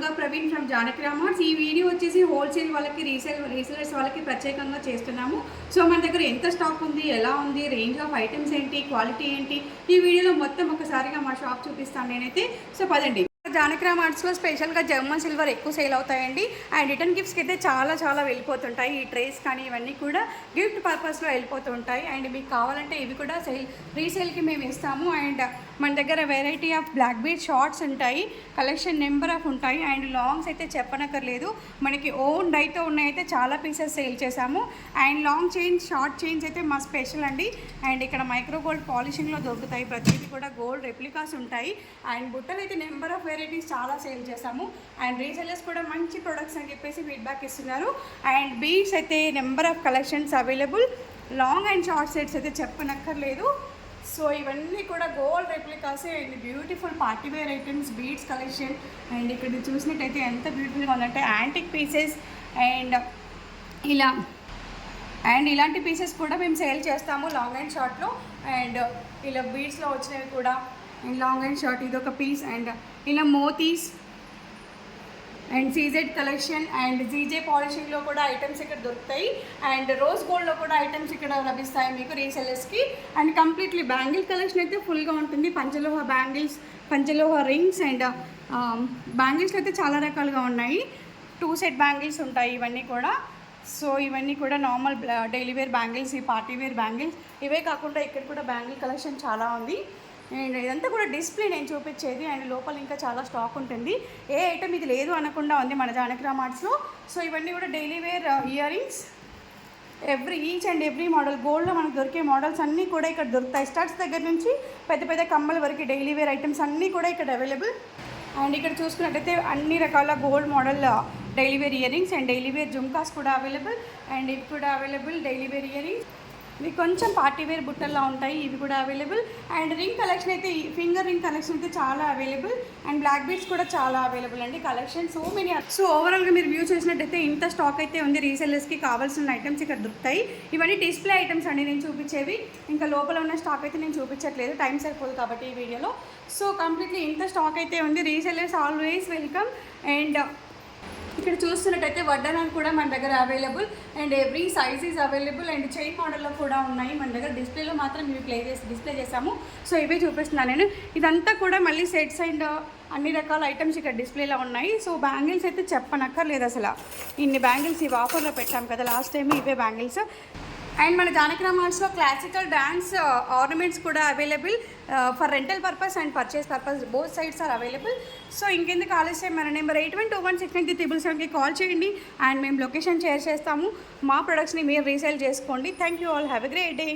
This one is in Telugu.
నాగా ప్రవీణ్ ఫ్రమ్ జానకి రామర్స్. ఈ వీడియో వచ్చేసి హోల్సేల్ వాళ్ళకి రీసేలర్స్ వాళ్ళకి ప్రత్యేకంగా చేస్తున్నాము. సో మన దగ్గర ఎంత స్టాక్ ఉంది, ఎలా ఉంది, రేంజ్ ఆఫ్ ఐటమ్స్ ఏంటి, క్వాలిటీ ఏంటి, ఈ వీడియోలో మొత్తం ఒకసారిగా మా షాప్ చూపిస్తాను నేనైతే. సో పదండి. జానకి రామర్స్లో స్పెషల్గా జర్మన్ సిల్వర్ ఎక్కువ సేల్ అవుతాయండి. అండ్ రిటర్న్ గిఫ్ట్స్కి అయితే చాలా వెళ్ళిపోతుంటాయి. ఈ ట్రేస్ కానీ ఇవన్నీ కూడా గిఫ్ట్ పర్పస్లో వెళ్ళిపోతూ ఉంటాయి. అండ్ మీకు కావాలంటే ఇవి కూడా రీసేల్కి మేము ఇస్తాము. అండ్ మన దగ్గర variety of black bead shorts ఉంటాయి, కలెక్షన్ నెంబర్ ఆఫ్ ఉంటాయి. అండ్ లాంగ్స్ అయితే చెప్పనక్కర్లేదు, మనకి ఓన్ డైతో ఉన్నాయితే చాలా పీసెస్ సేల్ చేశాము. And long chains, short chains అయితే మా స్పెషల్ అండి. అండ్ ఇక్కడ మైక్రో గోల్డ్ పాలిషింగ్లో దొరుకుతాయి, ప్రతిదీ కూడా గోల్డ్ రెప్లికాస్ ఉంటాయి. అండ్ బుట్టలు అయితే నెంబర్ ఆఫ్ వెరైటీస్ చాలా సేల్ చేస్తాము. అండ్ రీసెలర్స్ కూడా మంచి ప్రొడక్ట్స్ అని చెప్పేసి ఫీడ్బ్యాక్ ఇస్తున్నారు. అండ్ బీడ్స్ అయితే number of collections available. Long and short sets అయితే చెప్పనక్కర్లేదు. సో ఇవన్నీ కూడా గోల్డ్ రెప్లికాసే. And beautiful partywear items, beads collection. And ఇక్కడ చూసినట్టయితే ఎంత బ్యూటిఫుల్గా ఉందంటే యాంటిక్ పీసెస్. అండ్ ఇలాంటి పీసెస్ కూడా మేము సేల్ చేస్తాము లాంగ్ అండ్ షార్ట్లో. అండ్ ఇలా బీడ్స్లో వచ్చినవి కూడా అండ్ లాంగ్ అండ్ షార్ట్ ఇదొక పీస్. అండ్ ఇలా మోతీస్ and CZ collection. And GJ పాలిషింగ్లో కూడా ఐటమ్స్ ఇక్కడ దొరుకుతాయి. అండ్ రోజ్ గోల్డ్లో కూడా ఐటమ్స్ ఇక్కడ లభిస్తాయి మీకు రీసెలర్స్కి. అండ్ కంప్లీట్లీ బ్యాంగిల్ కలెక్షన్ అయితే ఫుల్గా ఉంటుంది. పంచలోహ బ్యాంగిల్స్, పంచలోహ రింగ్స్. అండ్ బ్యాంగిల్స్ అయితే చాలా రకాలుగా ఉన్నాయి. 2 సెట్ బ్యాంగిల్స్ ఉంటాయి ఇవన్నీ కూడా. సో ఇవన్నీ కూడా నార్మల్ డైలీ వేర్ బ్యాంగిల్స్, ఈ పార్టీ వేర్ బ్యాంగిల్స్. ఇవే కాకుండా ఇక్కడ కూడా బ్యాంగిల్ కలెక్షన్ చాలా ఉంది. అండ్ ఇదంతా కూడా డిస్ప్లే నేను చూపించేది. అండ్ లోపల ఇంకా చాలా స్టాక్ ఉంటుంది, ఏ ఐటమ్ ఇది లేదు అనకుండా ఉంది మన జానకి రామర్స్లో. సో ఇవన్నీ కూడా daily wear earrings, each and every model గోల్డ్లో మనకు దొరికే మోడల్స్ అన్నీ కూడా ఇక్కడ దొరుకుతాయి. స్టడ్స్ దగ్గర నుంచి పెద్ద కమ్మల వరకు డైలీ వేర్ ఐటమ్స్ అన్నీ కూడా ఇక్కడ అవైలబుల్. అండ్ ఇక్కడ చూసుకున్నట్టయితే అన్ని రకాల gold model daily wear earrings and daily wear jhumkas కూడా అవైలబుల్. అండ్ ఇవి కూడా available daily wear earrings. ఇవి కొంచెం పార్టీవేర్ బుట్టల్లో ఉంటాయి, ఇవి కూడా అవైలబుల్. అండ్ రింగ్ కలెక్షన్ అయితే ఫింగర్ రింగ్ కలెక్షన్ అయితే చాలా అవైలబుల్. అండ్ బ్లాక్ బీడ్స్ కూడా చాలా అవైలబుల్ అండి కలెక్షన్. So many. సో ఓవరాల్గా మీరు వ్యూ చేసినట్టయితే ఇంత స్టాక్ అయితే ఉంది. రీసెల్లర్స్కి కావాల్సిన ఐటమ్స్ ఇక్కడ దొరుకుతాయి. ఇవన్నీ డిస్ప్లే ఐటమ్స్ అండి నేను చూపించేవి. ఇంకా లోపల ఉన్న స్టాక్ అయితే నేను చూపించట్లేదు, టైం సరిపోదు కాబట్టి ఈ వీడియోలో. సో కంప్లీట్లీ ఇంత స్టాక్ అయితే ఉంది. Resellers always welcome. అండ్ ఇక్కడ చూస్తున్నట్టయితే వడ్డానాలు కూడా మన దగ్గర available. And every size is available. And chain మోడల్లో కూడా ఉన్నాయి మన దగ్గర. డిస్ప్లేలో మాత్రం ఇవి డిస్ప్లే చేసాము. సో ఇవే చూపిస్తున్నాను నేను. ఇదంతా కూడా మళ్ళీ సెట్స్ అండ్ అన్ని రకాల ఐటమ్స్ ఇక్కడ డిస్ప్లేలో ఉన్నాయి. సో బ్యాంగిల్స్ అయితే చెప్పనక్కర్లేదు అసలు. ఇన్ని బ్యాంగిల్స్ ఇవి ఆఫర్లో పెట్టాం కదా లాస్ట్ టైం, ఇవే బ్యాంగిల్స్. అండ్ మన జానకి రామర్స్లో క్లాసికల్ డాన్స్ ఆర్నమెంట్స్ కూడా available for rental purpose and purchase purpose, both sides are available. So ఇంకెందుకు ఆలస్యం, మన నెంబర్ 81216937కి కాల్ చేయండి. అండ్ మేము లొకేషన్ షేర్ చేస్తాము. మా ప్రొడక్ట్స్ని మీరు రీసేల్ చేసుకోండి. Thank you all, have a great day.